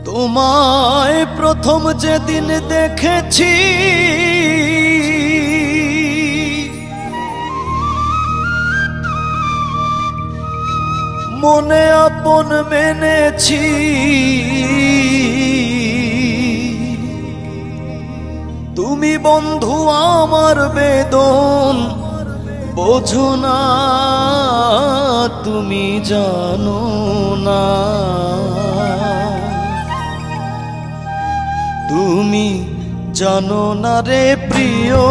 তোমায় প্রথম যেদিন দেখেছি মনে আপন মেনেছি, তুমি বন্ধু আমার বেদন বোঝো না, তুমি জানো না, তুমি জানো না রে প্রিয়,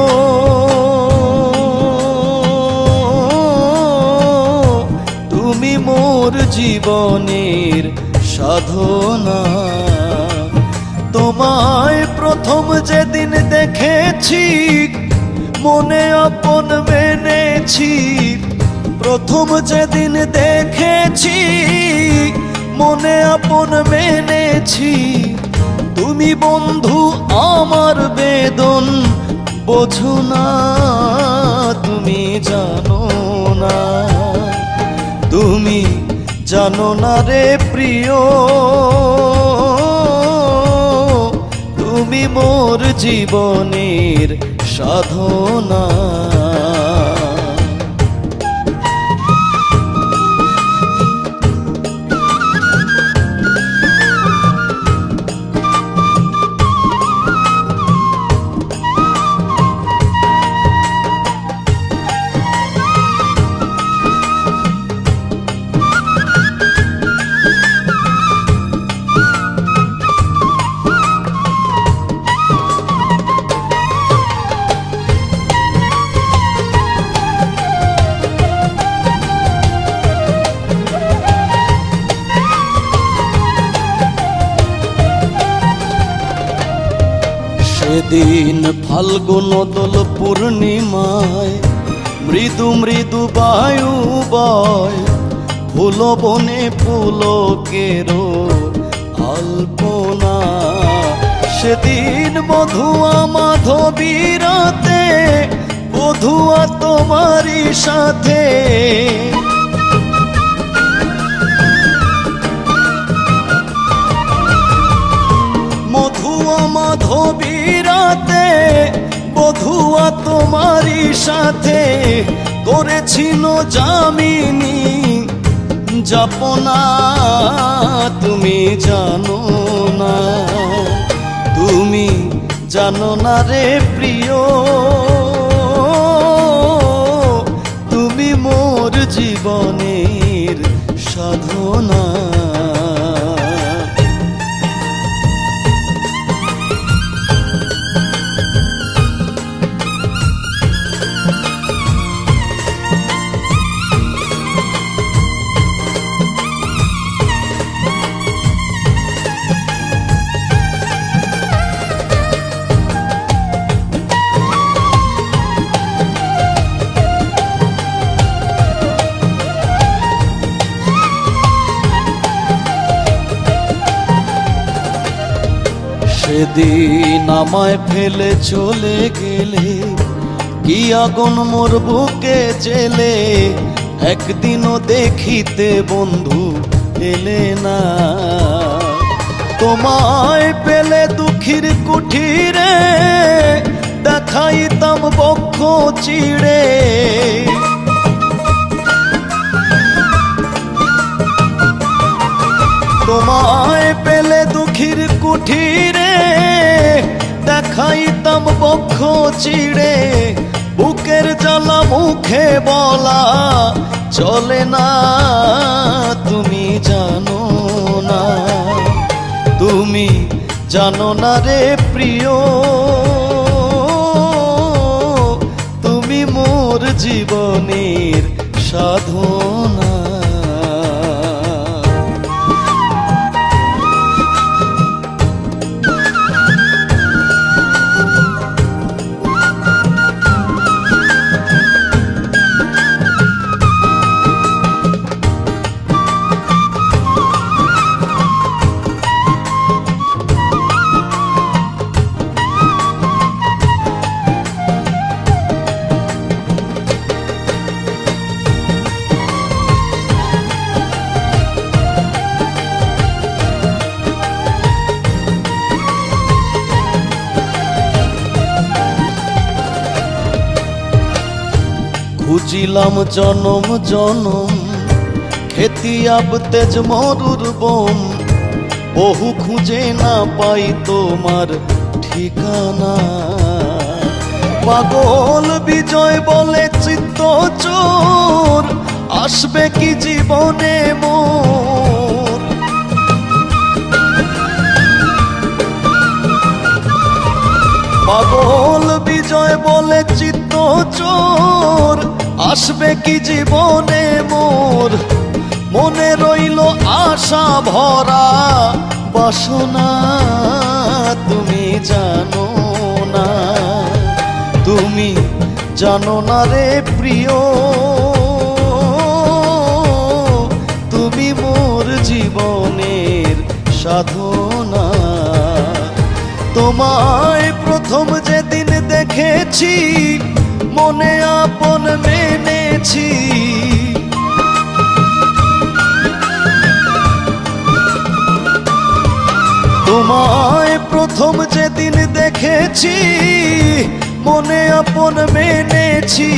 তুমি মোর জীবনের সাধনা। তোমায় প্রথম যেদিন দেখেছি মনে আপন মেনেছি, প্রথম যেদিন দেখেছি মনে আপন মেনেছি, তুমি বন্ধু আমার বেদন বোঝো না, তুমি জানো না, তুমি জানো না রে প্রিয়, তুমি মোর জীবনের সাধনা। সেদিন ফাল্গুন দোল পূর্ণিমায় মৃদু মৃদু বায়ু বয়, ফুল বনে পুলকেরও আলপনা। সেদিন মধুয়া মাধবীরাতে বধুয়া তোমারই সাথে, মধুয়া মাধবীরাতে বধুয়া তোমারই সাথে করেছিল যামিনী যাপনা, তুমি জানো না, তুমি জানো না রে প্রিয়, তুমি মোর জীবনের সাধনা। সেদিন আমায় ফেলে চলে গেলে কি আগুন মোর বুকে জেলে, একদিনও দেখিতে বন্ধু এলে না, তোমায় পেলে দুঃখীর কুঠিরে দেখাইতাম বক্ষ চিড়ে, তোমায় পেলে দুঃখীর কুঠিরে দেখাইতাম বক্ষ চিড়ে, বুকের জ্বালা মুখে বলা চলে না, তুমি জানো না, তুমি জানো না রে প্রিয়, তুমি মোর জীবনের সাধনা। খুঁজিলাম জনম জনম খেতিয়াব তেজ মরুর বোম, বহু খুঁজে না পাই তোমার ঠিকানা। পাগল বিজয় বলে চিত্ত চোর, আসবে কি জীবনে মোর। পাগল বিজয় বলে চিত্ত চোর, আসবে কি জীবনে মোর। মনে রইল আশা ভরা বাসনা, তুমি জানো না, তুমি জানো না রে প্রিয়, তুমি মোর জীবনের সাধনা। তোমায় প্রথম যেদিন দেখেছি, মনে আপন মেনেছি। তোমায় প্রথম যেদিন দেখেছি, মনে আপন মেনেছি।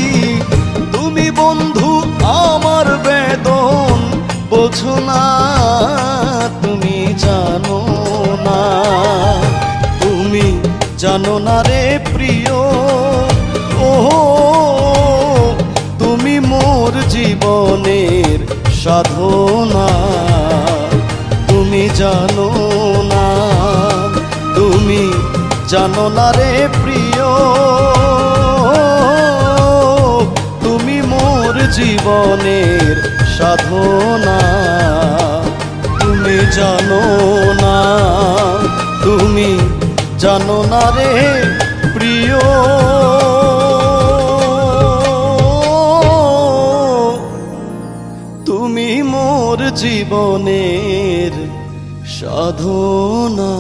তুমি বন্ধু আমার বেদন বোঝো না, তুমি জানো না, তুমি জানো না রে প্রিয়, ও তুমি মোর জীবনের সাধনা। তুমি জানো না, তুমি জানো না রে প্রিয়, তুমি মোর জীবনের সাধনা। তুমি জানো না, তুমি জানো না রে প্রিয়, তুমি মোর জীবনের সাধনা।